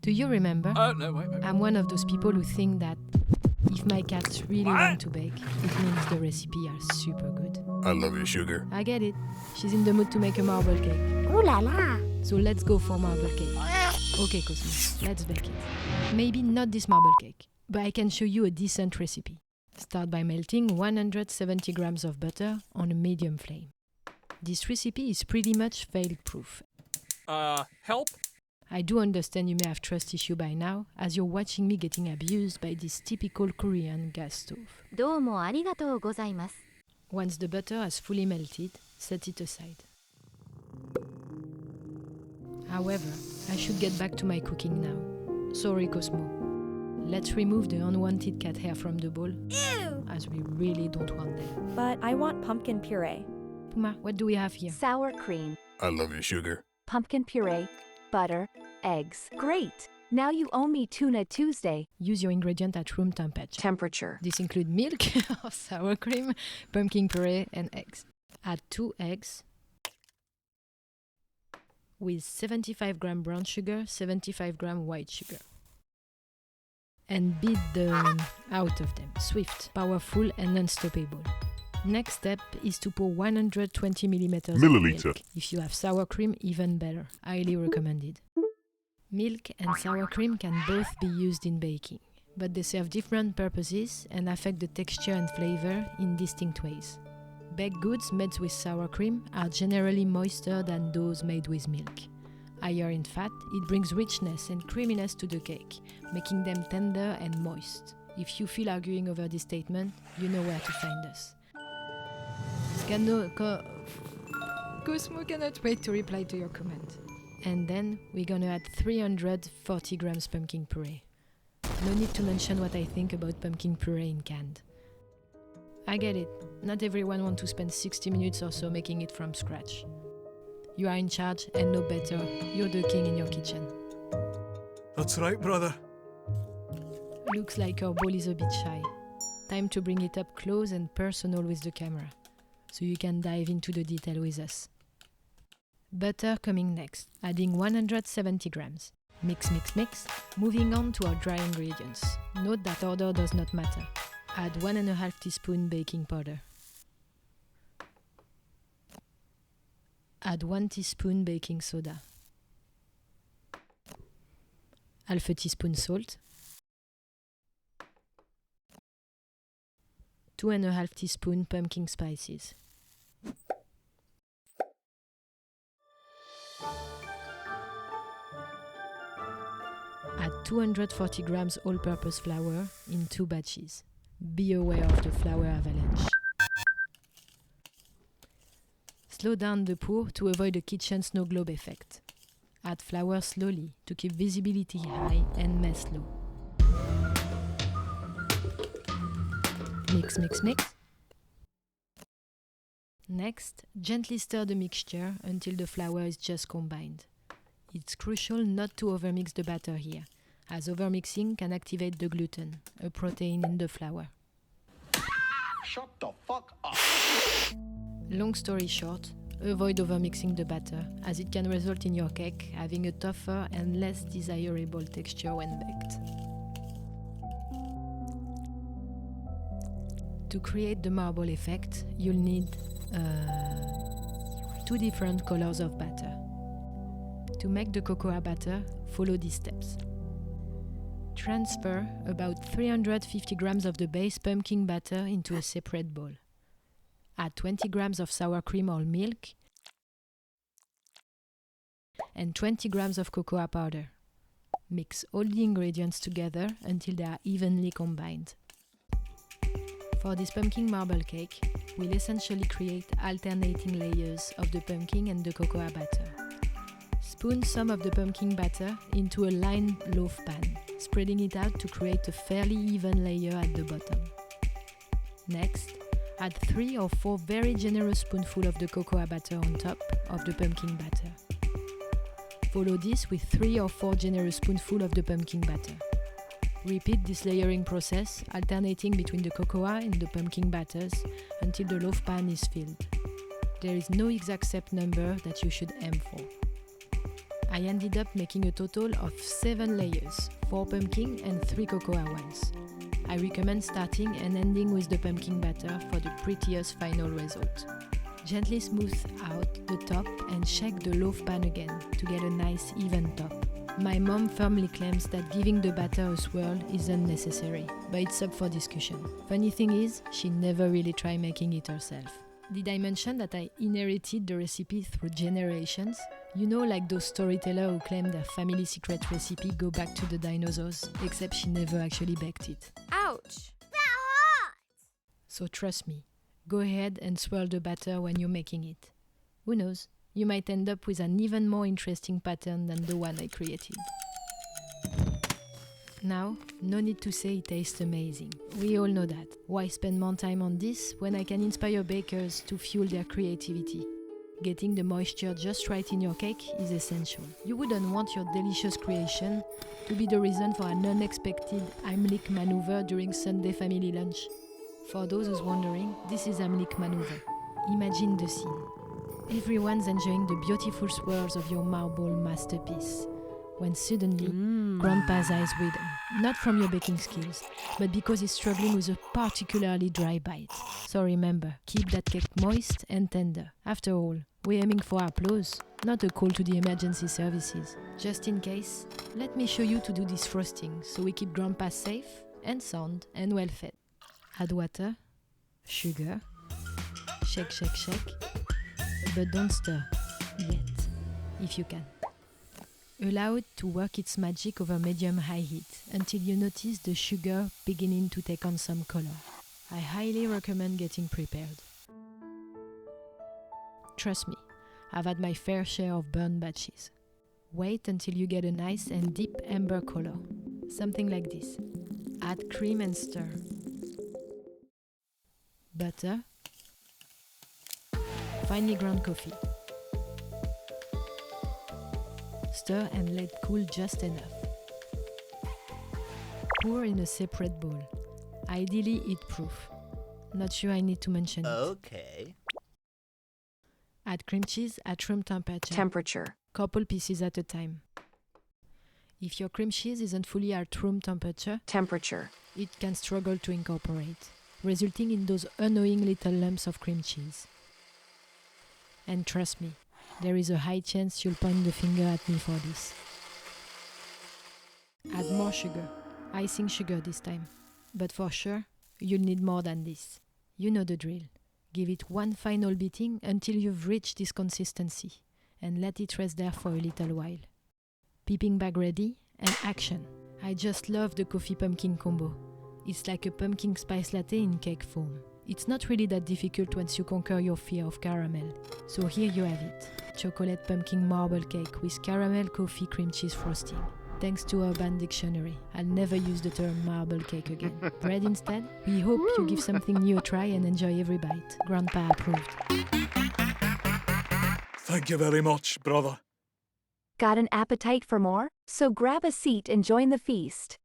Do you remember? No, wait. I'm one of those people who think that if my cats really want to bake, it means the recipe are super good. I love your sugar. I get it. She's in the mood to make a marble cake. Ooh la la! So let's go for marble cake. Okay, Cosmo, let's bake it. Maybe not this marble cake, but I can show you a decent recipe. Start by melting 170 grams of butter on a medium flame. This recipe is pretty much fail-proof. Help? I do understand you may have trust issue by now, as you're watching me getting abused by this typical Korean gas stove. どうもありがとうございます。 Once the butter has fully melted, set it aside. However, I should get back to my cooking now. Sorry, Cosmo. Let's remove the unwanted cat hair from the bowl, as we really don't want them. But I want pumpkin puree. Puma, what do we have here? Sour cream, I love your sugar. pumpkin puree, butter, eggs. Great! Now you owe me Tuna Tuesday. Use your ingredient at room temperature. This includes milk, sour cream, pumpkin puree, and eggs. Add 2 eggs with 75 gram brown sugar, 75 gram white sugar. And beat the out of them. Swift, powerful, and unstoppable. Next step is to pour 120 milliliters of milk. If you have sour cream, even better. Highly recommended. Milk and sour cream can both be used in baking, but they serve different purposes and affect the texture and flavor in distinct ways. Baked goods made with sour cream are generally moister than those made with milk. Higher in fat, it brings richness and creaminess to the cake, making them tender and moist. If you feel arguing over this statement, you know where to find us. Cosmo cannot wait to reply to your comment. And then we're gonna add 340 grams pumpkin puree. No need to mention what I think about pumpkin puree in canned. I get it, not everyone wants to spend 60 minutes or so making it from scratch. You are in charge and know better, you're the king in your kitchen. That's right, brother. Looks like our bowl is a bit shy. Time to bring it up close and personal with the camera, so you can dive into the detail with us. Butter coming next, adding 170 grams. Mix, mix, mix. Moving on to our dry ingredients. Note that order does not matter. Add 1.5 teaspoon baking powder. Add 1 teaspoon baking soda. Half a teaspoon salt. 2.5 teaspoon pumpkin spices. Add 240 grams all-purpose flour in 2 batches. Be aware of the flour avalanche. Slow down the pour to avoid a kitchen snow globe effect. Add flour slowly to keep visibility high and mess low. Mix, mix, mix. Next, gently stir the mixture until the flour is just combined. It's crucial not to overmix the batter here, as overmixing can activate the gluten, a protein in the flour. Shut the fuck up. Long story short, avoid overmixing the batter, as it can result in your cake having a tougher and less desirable texture when baked. To create the marble effect, you'll need 2 different colors of batter. To make the cocoa batter, follow these steps. Transfer about 350 grams of the base pumpkin batter into a separate bowl. Add 20 grams of sour cream or milk and 20 grams of cocoa powder. Mix all the ingredients together until they are evenly combined. For this pumpkin marble cake, we'll essentially create alternating layers of the pumpkin and the cocoa batter. Spoon some of the pumpkin batter into a lined loaf pan, spreading it out to create a fairly even layer at the bottom. Next, add 3 or 4 very generous spoonfuls of the cocoa batter on top of the pumpkin batter. Follow this with 3 or 4 generous spoonfuls of the pumpkin batter. Repeat this layering process, alternating between the cocoa and the pumpkin batters until the loaf pan is filled. There is no exact step number that you should aim for. I ended up making a total of 7 layers, 4 pumpkin and 3 cocoa ones. I recommend starting and ending with the pumpkin batter for the prettiest final result. Gently smooth out the top and shake the loaf pan again to get a nice even top. My mom firmly claims that giving the batter a swirl is unnecessary, but it's up for discussion. Funny thing is, she never really tried making it herself. Did I mention that I inherited the recipe through generations? You know, like those storytellers who claim their family secret recipe go back to the dinosaurs, except she never actually baked it. Ouch! So trust me, go ahead and swirl the batter when you're making it. Who knows, you might end up with an even more interesting pattern than the one I created. Now, no need to say it tastes amazing. We all know that. Why spend more time on this when I can inspire bakers to fuel their creativity? Getting the moisture just right in your cake is essential. You wouldn't want your delicious creation to be the reason for an unexpected Heimlich maneuver during Sunday family lunch. For those who's wondering, this is Heimlich maneuver. Imagine the scene. Everyone's enjoying the beautiful swirls of your marble masterpiece, when suddenly, Grandpa's eyes widen, not from your baking skills, but because he's struggling with a particularly dry bite. So remember, keep that cake moist and tender. After all, we're aiming for applause, not a call to the emergency services. Just in case, let me show you to do this frosting so we keep Grandpa safe and sound and well fed. Add water, sugar, shake, shake, shake, but don't stir yet, if you can. Allow it to work its magic over medium-high heat until you notice the sugar beginning to take on some color. I highly recommend getting prepared. Trust me, I've had my fair share of burnt batches. Wait until you get a nice and deep amber color, something like this. Add cream and stir. Butter. Finely ground coffee. Stir and let cool just enough. Pour in a separate bowl, ideally heat-proof. Not sure I need to mention it. Okay. Add cream cheese at room temperature. Couple pieces at a time. If your cream cheese isn't fully at room temperature, it can struggle to incorporate, resulting in those annoying little lumps of cream cheese. And trust me, there is a high chance you'll point the finger at me for this. Add more sugar, icing sugar this time. But for sure, you'll need more than this. You know the drill. Give it one final beating until you've reached this consistency, and let it rest there for a little while. Piping bag ready, and action. I just love the coffee pumpkin combo. It's like a pumpkin spice latte in cake form. It's not really that difficult once you conquer your fear of caramel. So here you have it. Chocolate pumpkin marble cake with caramel coffee cream cheese frosting. Thanks to Urban Dictionary, I'll never use the term marble cake again. Bread instead? We hope you give something new a try and enjoy every bite. Grandpa approved. Thank you very much, brother. Got an appetite for more? So grab a seat and join the feast.